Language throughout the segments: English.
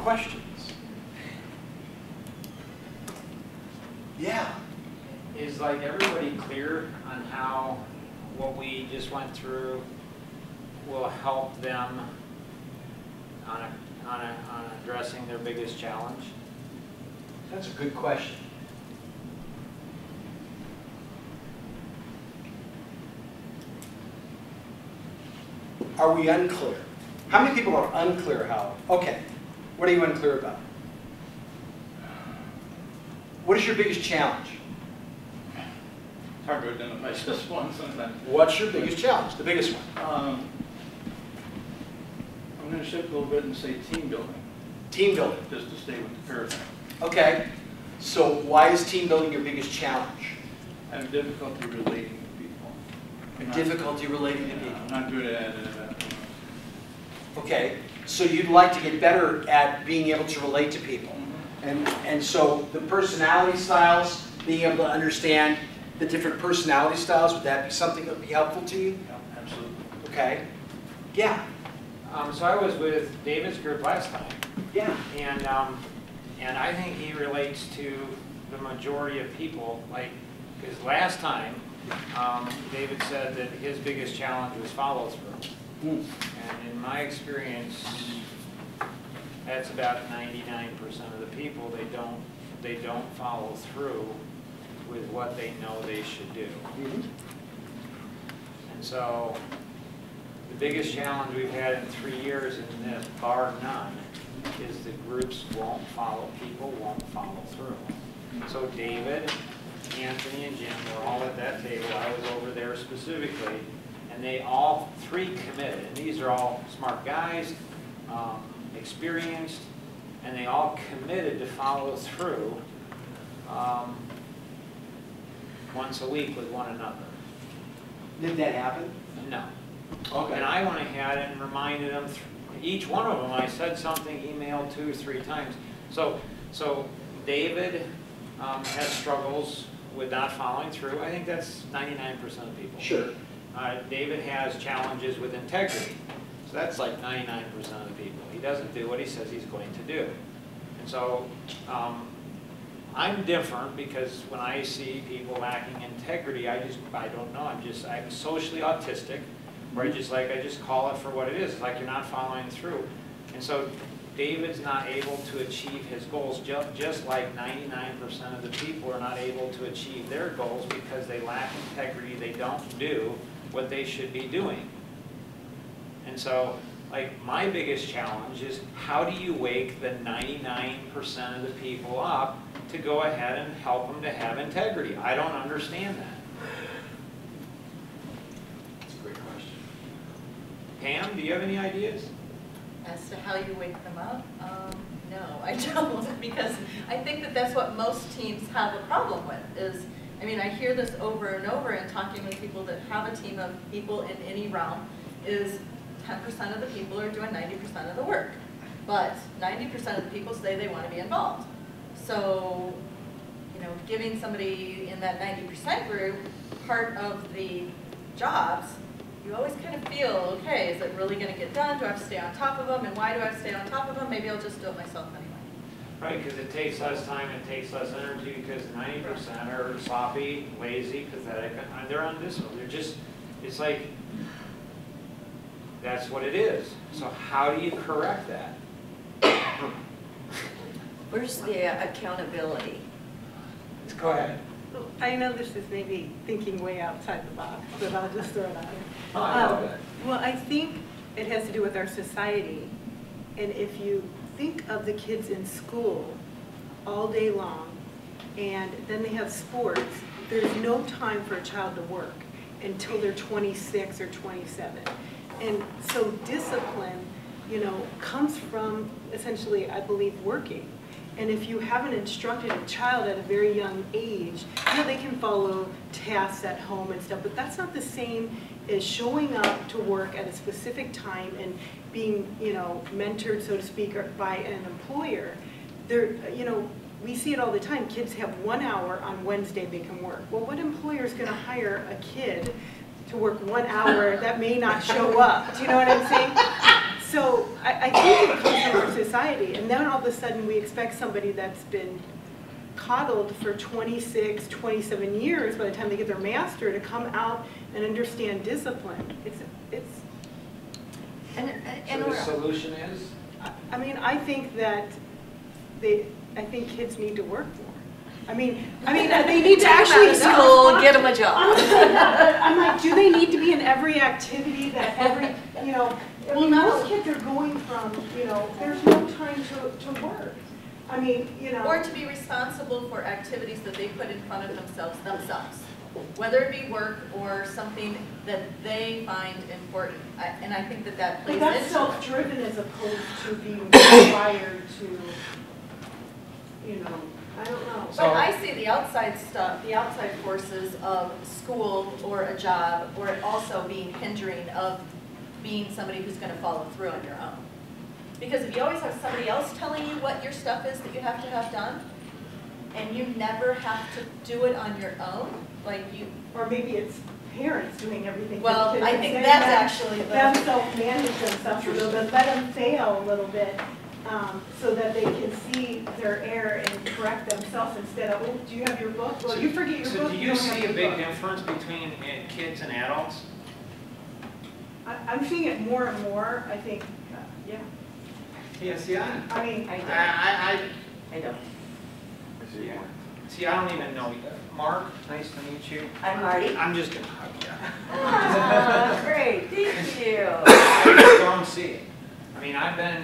questions? Yeah. Is like everybody clear on how what we just went through will help them on addressing their biggest challenge? That's a good question. Are we unclear? How many people are unclear how? Okay. What are you unclear about? What is your biggest challenge? It's hard to identify just one sometimes. What's your biggest challenge? The biggest one? I'm going to shift a little bit and say team building. Team building. Just to stay with the paradigm. Okay. So why is team building your biggest challenge? I have difficulty relating to people. Difficulty relating to people. I'm not good at it. Okay. So you'd like to get better at being able to relate to people. And so the personality styles, being able to understand the different personality styles, would that be something that would be helpful to you? Yeah, absolutely. Okay. Yeah. So I was with David's group last time. Yeah. And I think he relates to the majority of people. Like, because last time, David said that his biggest challenge was follow through. And in my experience, that's about 99% of the people. They don't follow through with what they know they should do. And so the biggest challenge we've had in 3 years in this, bar none, is the groups won't follow, people won't follow through. So David, Anthony, and Jim were all at that table. I was over there specifically, and they all three committed. And these are all smart guys, experienced, and they all committed to follow through once a week with one another. Did that happen? No. Okay. And I went ahead and reminded them, each one of them, I said something, emailed 2 or 3 times. So David has struggles with not following through. I think that's 99% of people. Sure. David has challenges with integrity. So that's like 99% of the people. He doesn't do what he says he's going to do. And so I'm different because when I see people lacking integrity, I don't know. I'm socially autistic, where I just call it for what it is. It's like you're not following through. And so David's not able to achieve his goals, just like 99% of the people are not able to achieve their goals because they lack integrity. They don't do what they should be doing. And so, like, my biggest challenge is how do you wake the 99% of the people up to go ahead and help them to have integrity? I don't understand that. That's a great question. Pam, do you have any ideas? As to how you wake them up? No, I don't, because I think that that's what most teams have a problem with is, I mean, I hear this over and over in talking with people that have a team of people in any realm, is 10% of the people are doing 90% of the work. But 90% of the people say they want to be involved. So, you know, giving somebody in that 90% group part of the jobs, you always kind of feel, okay, is it really going to get done? Do I have to stay on top of them? And why do I have to stay on top of them? Maybe I'll just do it myself anyway. Right, because it takes less time, it takes less energy, because 90% are sloppy, lazy, pathetic, and they're undisciplined. They're just, it's like, that's what it is. So how do you correct that? Where's the accountability? Let's go ahead. I know this is maybe thinking way outside the box, but I'll just throw it out there. Oh, I love it. Well, I think it has to do with our society. And if you think of the kids in school all day long, and then they have sports, there's no time for a child to work until they're 26 or 27. And so discipline, you know, comes from essentially, I believe, working. And if you haven't instructed a child at a very young age, you know, they can follow tasks at home and stuff, but that's not the same as showing up to work at a specific time and being, you know, mentored, so to speak, by an employer. There, you know, we see it all the time. Kids have 1 hour on Wednesday they can work. Well, what employer is going to hire a kid to work 1 hour that may not show up? Do you know what I'm saying? So I think it comes from our society, and then all of a sudden we expect somebody that's been coddled for 26, 27 years by the time they get their master to come out and understand discipline. So the solution is? I mean, I think that I think kids need to work more. I mean, they need to actually School, get them a job. I'm like, do they need to be in every activity that every, you know, I mean, most kids are going from, you know, there's no time to work. I mean, you know. Or to be responsible for activities that they put in front of themselves, whether it be work or something that they find important. And I think that plays But into that's it. self-driven as opposed to being required to, you know, I don't know. But I see the outside stuff, the outside forces of school or a job, or it also being hindering of being somebody who's going to follow through on your own. Because if you always have somebody else telling you what your stuff is that you have to have done, and you never have to do it on your own, like you. Or maybe it's parents doing everything. Well, for the kids. I think And that's then actually them the. self-manage themselves a little bit, let them fail a little bit, so that they can see their error and correct themselves instead of, oh, do you have your book? Well, you forget your book. So do you don't have see your a big book. difference between kids and adults? I'm seeing it more and more, I think, yeah. Yes, yeah. I mean, I don't. Yeah. See, I don't even know you. Mark, nice to meet you. I'm Marty. I'm just gonna hug you. Great, thank you. I just don't see it. I mean, I've been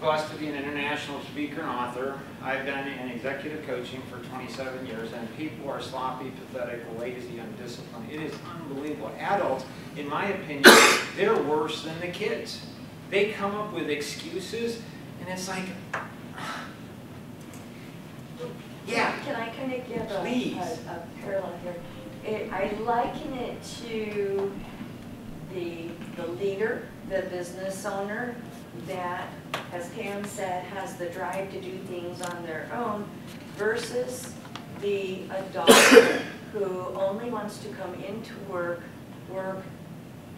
blessed to be an international speaker and author. I've done in executive coaching for 27 years, and people are sloppy, pathetic, lazy, undisciplined. It is unbelievable. Adults, in my opinion, they're worse than the kids. They come up with excuses, and it's like, yeah. Can I kind of give Please. a parallel here? I liken it to the leader, the business owner that, as Pam said, has the drive to do things on their own versus the adult who only wants to come into work,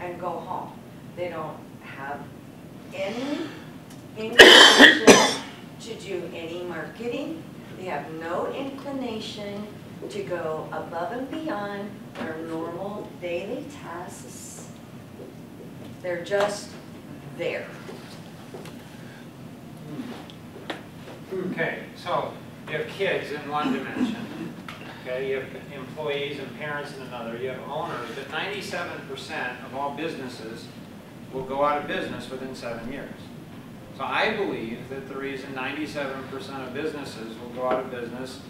and go home. They don't have any inclination to do any marketing. They have no inclination to go above and beyond their normal daily tasks. They're just there. Okay, so you have kids in one dimension. Okay, you have employees and parents in another. You have owners, but 97% of all businesses will go out of business within 7 years. So I believe that the reason 97% of businesses will go out of business,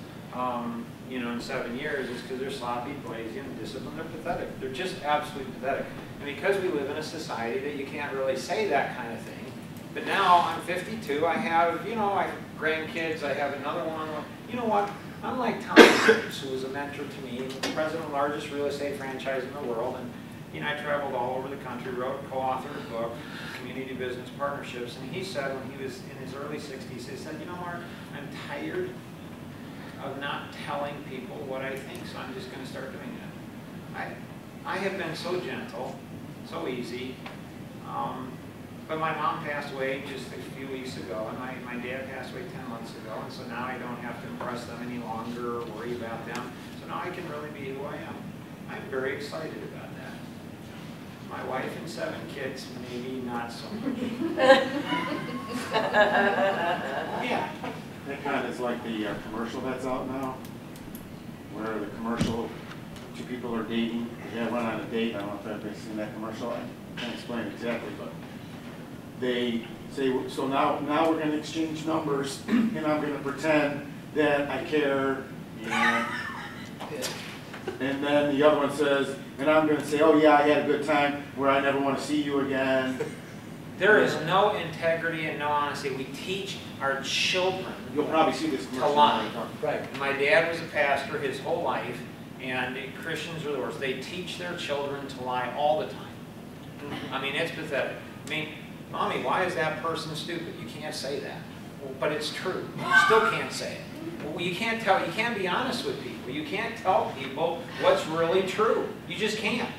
in 7 years is because they're sloppy, lazy, and undisciplined. They're pathetic. They're just absolutely pathetic. And because we live in a society that you can't really say that kind of thing. But now I'm 52. I have, I have grandkids. I have another one. You know what? I'm like Tom Cruise, who was a mentor to me, the president of the largest real estate franchise in the world. And I traveled all over the country, co-authored a book, Community Business Partnerships, and he said when he was in his early 60s, he said, Mark, I'm tired of not telling people what I think, so I'm just going to start doing it. I have been so gentle, so easy, but my mom passed away just a few weeks ago, and my dad passed away 10 months ago, and so now I don't have to impress them any longer or worry about them, so now I can really be who I am. I'm very excited about that. My wife and 7 kids, maybe not so much. Yeah. That kind of is like the commercial that's out now, where the commercial, 2 people are dating, they went on a date. I don't know if everybody's seen that commercial. I can't explain it exactly, but they say, so now we're going to exchange numbers, and I'm going to pretend that I care, and then the other one says, and I'm going to say, oh yeah, I had a good time, where I never want to see you again. There is no integrity and no honesty. We teach our children You'll probably see this to commercial. lie. Right. My dad was a pastor his whole life, and Christians are the worst. They teach their children to lie all the time. I mean, it's pathetic. I mean, Mommy, why is that person stupid? You can't say that. Well, but it's true. You still can't say it. Well, you can't be honest with people. You can't tell people what's really true. You just can't.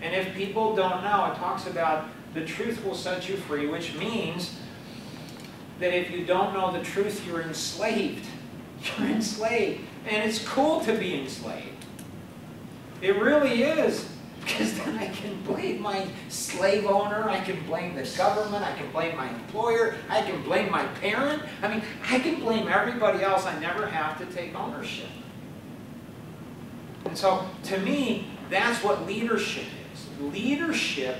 And if people don't know, it talks about the truth will set you free, which means that if you don't know the truth, you're enslaved. You're enslaved. And it's cool to be enslaved. It really is. Because then I can blame my slave owner, I can blame the government, I can blame my employer, I can blame my parent. I mean, I can blame everybody else. I never have to take ownership. And so, to me, that's what leadership is. Leadership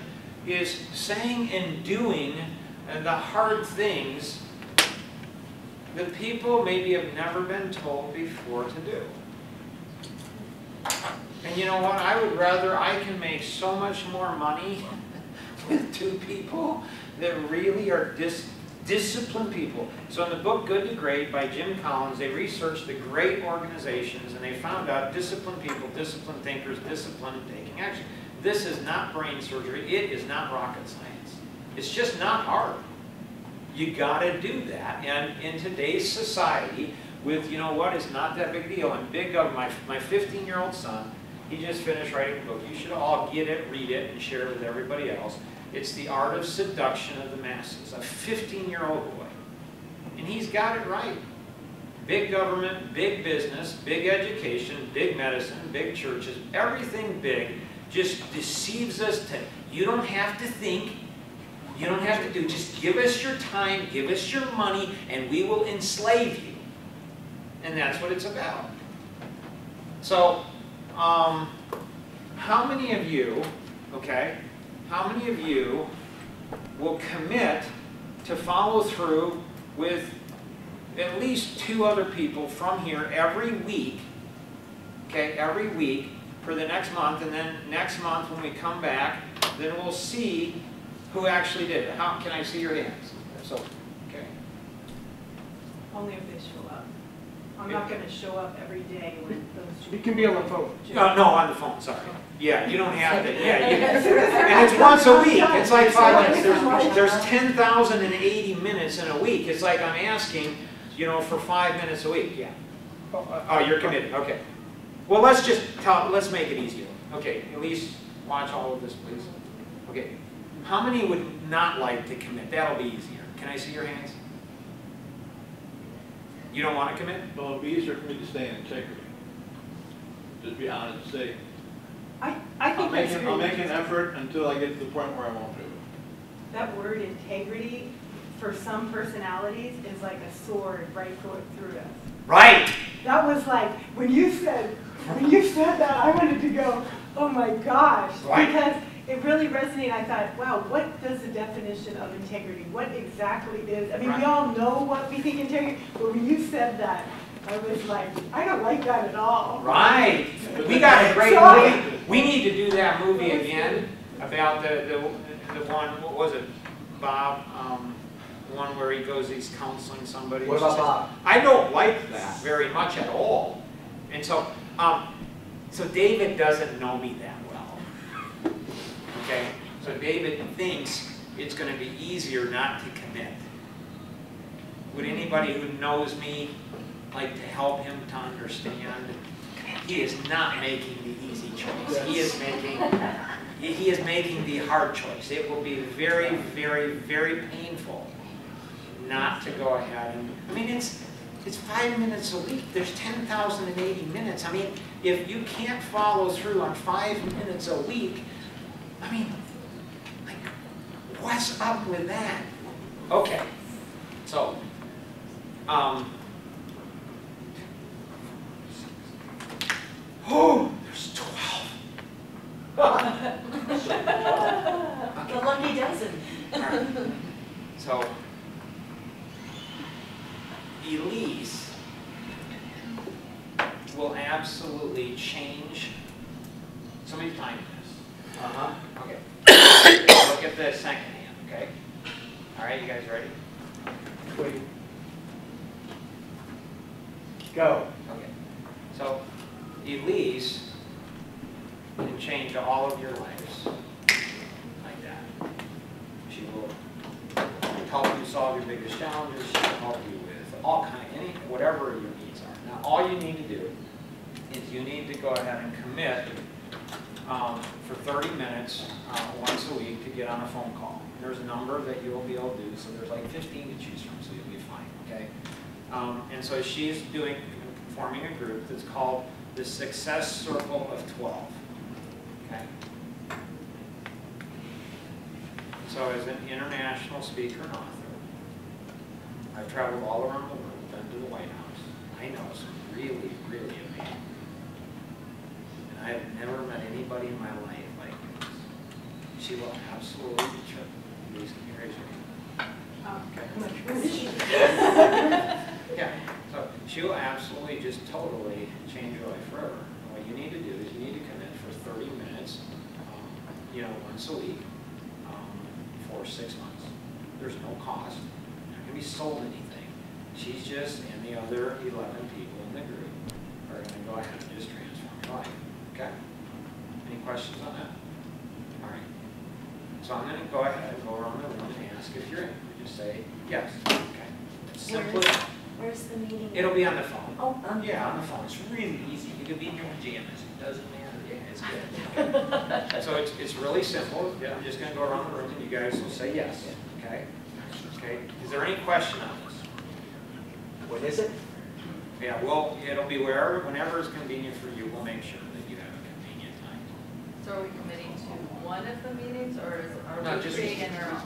is saying and doing the hard things that people maybe have never been told before to do. And you know what? I would rather, I can make so much more money with two people that really are disciplined people. So in the book Good to Great by Jim Collins, they researched the great organizations and they found out disciplined people, disciplined thinkers, disciplined taking action. This is not brain surgery. It is not rocket science. It's just not hard. You got to do that. And in today's society, with, you know what, it's not that big a deal. And big government, my 15-year-old son, he just finished writing a book. You should all get it, read it, and share it with everybody else. It's The Art of Seduction of the Masses. A 15-year-old boy. And he's got it right. Big government, big business, big education, big medicine, big churches, everything big just deceives us to, you don't have to think, you don't have to do, just give us your time, give us your money, and we will enslave you. And that's what it's about. So, how many of you, okay, how many of you will commit to follow through with at least 2 other people from here every week, okay, every week for the next month, and then next month when we come back, then we'll see who actually did it. How can I see your hands? So, okay. Only if they show up. I'm not going to show up every day when those two. It can be on the phone. No, on the phone, sorry. Yeah, you don't have to, yeah. And it's once a week. It's like 5 minutes. There's 10,080 minutes in a week. It's like I'm asking, you know, for 5 minutes a week. Yeah. Oh, you're committed. Okay. Well, let's make it easier. Okay, at least watch all of this, please. Okay. How many would not like to commit? That'll be easier. Can I see your hands? You don't want to commit? Well, it'd be easier for me to stay in integrity. Just be honest and say, I I'll think make an effort until I get to the point where I won't do it. that word integrity for some personalities is like a sword right going through us. Right. That was like, when you said that, I wanted to go, oh my gosh. Right. Because it really resonated. I thought, wow, what does the definition of integrity, what exactly is? I mean, Right. we all know what we think integrity, but when you said that, I was like, I don't like that at all. Right. We got a great Sorry. movie. We need to do that movie again about the one, what was it, Bob? One where he goes, he's counseling somebody. What about Bob? I don't like that very much at all. And so, so David doesn't know me that well. Okay? So David thinks it's going to be easier not to commit. Would anybody who knows me like to help him to understand? He is not making the easy choice. He is making the hard choice. It will be very, very, very painful not to go ahead and, I mean, it's 5 minutes a week. There's 10,080 minutes. I mean, if you can't follow through on 5 minutes a week, I mean, like, what's up with that? Okay, so, oh, there's 12. The lucky dozen. Right. So, Elise will absolutely change. Somebody's timing this. Uh-huh. Okay. Look at the second hand, okay? All right, you guys ready? Wait. Go. Okay. So, Elise can change all of your lives like that. She will help you solve your biggest challenges. She will help you with all whatever your needs are. Now, all you need to do is you need to go ahead and commit for 30 minutes once a week to get on a phone call. There's a number that you'll be able to do, so there's like 15 to choose from, so you'll be fine, okay? And so she's forming a group that's called the Success Circle of 12, okay? So as an international speaker and author, I've traveled all around the world, been to the White House. I know some really, really amazing. And I have never met anybody in my life like this. She will absolutely trip. Please, can you raise your hand? Okay. Yeah, so she will absolutely just totally change your life forever. And what you need to do is you need to commit for 30 minutes, once a week, for 6 months. There's no cost. You're not going to be sold anything. She's just, and the other 11 people in the group are going to go ahead and just transform your life. Okay? Any questions on that? All right. So I'm going to go ahead and go around the room and ask if you're in. You just say yes. Okay. Simply. Where's the meeting? It'll be on the phone. Oh, yeah, on the phone. It's really easy. You can be in your pajamas. It doesn't matter. Yeah, it's good. So it's really simple. I'm just going to go around the room and you guys will say yes. Okay? Okay. Is there any question on this? What is it? Yeah, well, it'll be whenever it's convenient for you, we'll make sure that you have a convenient time. So are we committing to one of the meetings, or are No, we just- creating our own?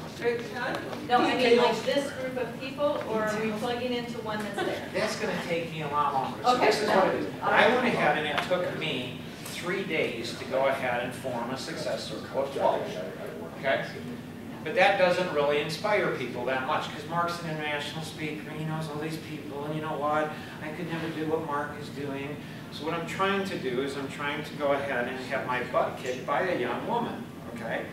No, I mean like this group of people, or are we plugging into one that's there? That's going to take me a lot longer. So Okay, this is no. what it is. I went ahead and it took me 3 days to go ahead and form a success circle of 12. Okay? But that doesn't really inspire people that much because Mark's an international speaker, he knows all these people, and you know what? I could never do what Mark is doing. So what I'm trying to do is I'm trying to go ahead and have my butt kicked by a young woman, okay?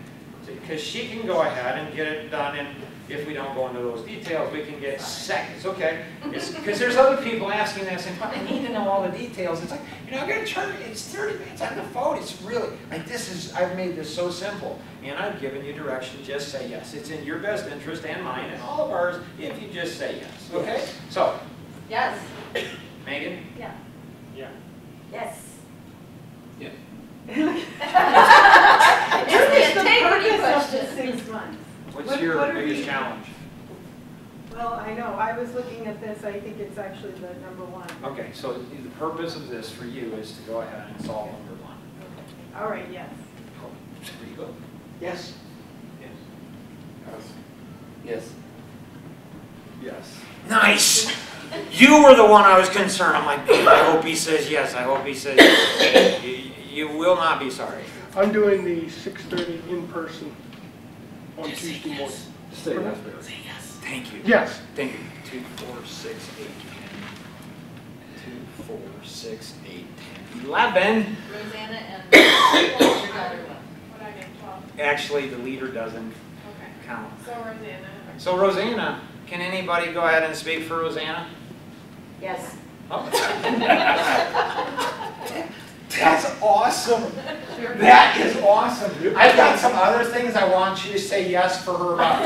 Because she can go ahead and get it done, and if we don't go into those details, we can get seconds, okay? Because there's other people asking that saying, I need to know all the details. It's like, I got to charge, it's 30 minutes on the phone. It's really, I've made this so simple. And I've given you direction, just say yes. It's in your best interest and mine and all of ours if you just say yes, okay? So, Yes. Megan? Yeah. Yeah. Yes. Yes. It's the integrity question. 6 months. What's What your are biggest we- challenge? Well, I know, I was looking at this, I think it's actually the number one. Okay, so the purpose of this for you is to go ahead and solve number 1. All right, yes. There you go. Yes. Yes. Yes. Yes. Nice! You were the one I was concerned. I'm like, I hope he says yes. I hope he says yes. You will not be sorry. I'm doing the 6:30 in person on Tuesday morning. Say yes, Barry. Say yes. Thank you. Yes. Thank you. 2, 4, 6, 8, 10. 2, 4, 6, 8, 10. 11. Rosanna and your daughter went. What I get 12. Actually, the leader doesn't Okay. count. So Rosanna. So Rosanna, can anybody go ahead and speak for Rosanna? Yes. Oh. That's awesome. That is awesome. I've got some other things I want you to say yes for her about.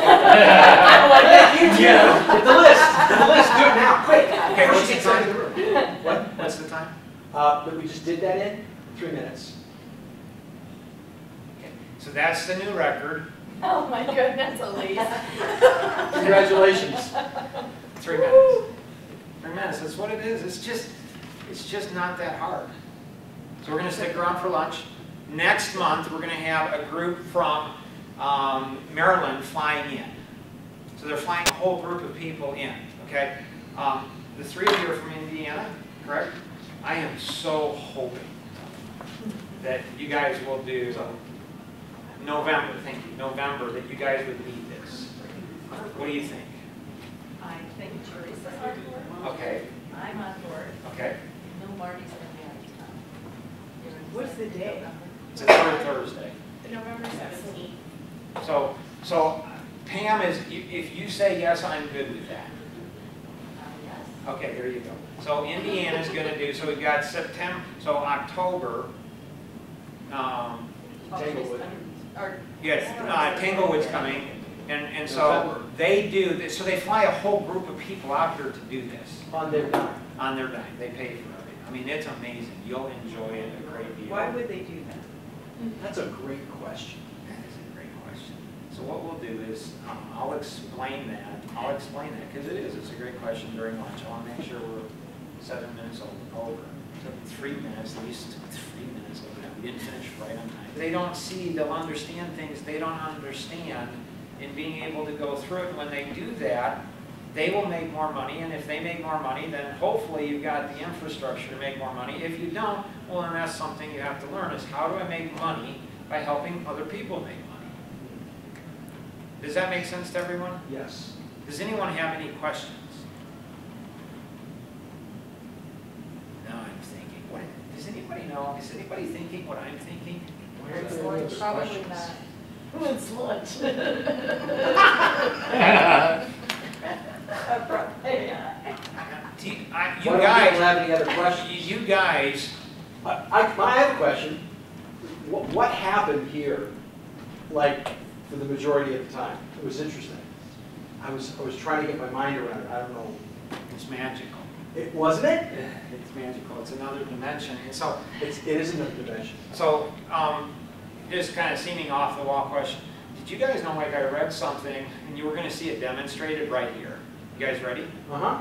You do. Get the list. Get the list. Do it now, quick. Okay, Before what's she the gets out time? of the room. What? What's the time? But we just did that in 3 minutes. Okay. So that's the new record. Oh my goodness, Elise. Congratulations. 3 minutes. 3 minutes. That's what it is. It's just not that hard. So we're going to stick around for lunch. Next month, we're going to have a group from Maryland flying in. So they're flying a whole group of people in, okay? The 3 of you are from Indiana, correct? I am so hoping that you guys will do November, thank you, November, that you guys would lead this. What do you think? I think Teresa's on board. Okay, I'm on board. okay. No, Marty's gonna be out of town. What's the day? It's a third Thursday. November 17th. So Pam is, if you say yes, I'm good with that. Yes. Okay, there you go. So Indiana's going to do, so we've got September, so October, Tanglewood. Or, yes, Tanglewood's coming, and so they do this, so they fly a whole group of people out here to do this On their dime. on their dime. They pay for it. I mean, it's amazing. You'll enjoy it a great deal. Why would they do that? That's a great question. That is a great question. So what we'll do is, I'll explain that, because it's a great question during lunch. I want to make sure we're 7 minutes over. It took 3 minutes, at least 3 minutes over that. We didn't finish right on time. They'll understand things they don't understand in being able to go through it. And when they do that, they will make more money, and if they make more money, then hopefully you've got the infrastructure to make more money. If you don't, well, then that's something you have to learn, is how do I make money by helping other people make money? Does that make sense to everyone? Yes. Does anyone have any questions? No, I'm thinking. What, does anybody know? Is anybody thinking what I'm thinking? It's lunch. Probably not. It's lunch. You Why don't people have any other questions? You guys, I have a question. What happened here, like, for the majority of the time? It was interesting. I was trying to get my mind around it. I don't know. it's magical. It wasn't it? It's magical. It's another dimension. And so, It is another dimension. so just kind of seeming off the wall question. Did you guys know, like I read something, and you were going to see it demonstrated right here. You guys ready? Uh-huh.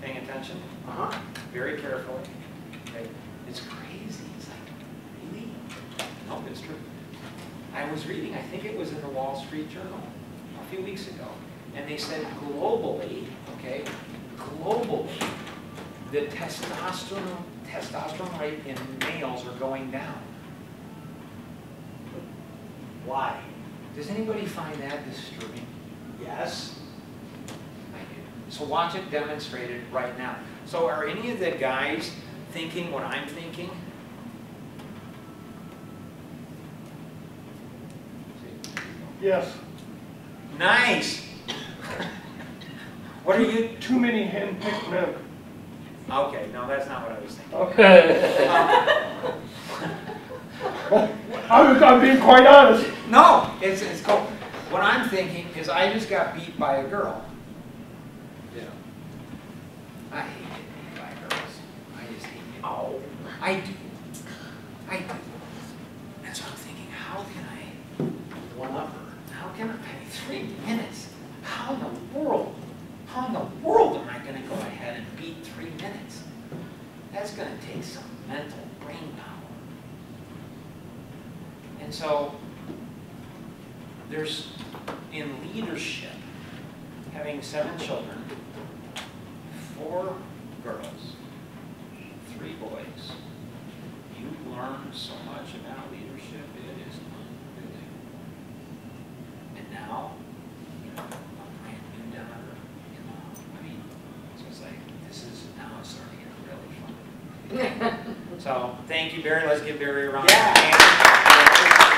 Paying attention? Uh-huh. Very carefully. Okay. It's crazy. It's like, really? No, it's true. I was reading, I think it was in the Wall Street Journal a few weeks ago, and they said globally, okay, globally, the testosterone rate in males are going down. Why? Does anybody find that disturbing? Yes. I do. So watch it demonstrated right now. So are any of the guys thinking what I'm thinking? Yes. Nice! What are you? Too many hand-picked men. Okay, no, that's not what I was thinking. Okay. I'm being quite honest. No, it's cool. What I'm thinking is I just got beat by a girl. Yeah. I hate getting beat by girls. I just hate it. Oh, I do. I do. And so I'm thinking, how can I One up her. How can I, 3 minutes? How in the world am I going to go ahead and beat 3 minutes? That's going to take some mental brain power. And so, there's, in leadership, having 7 children, 4 girls, 3 boys, you learn so much about leadership, it is unbelievable. And now, you know, a brand new daughter, you know, I mean, so it's like, now it's starting to get really fun. So, thank you, Barry. Let's give Barry a round of applause.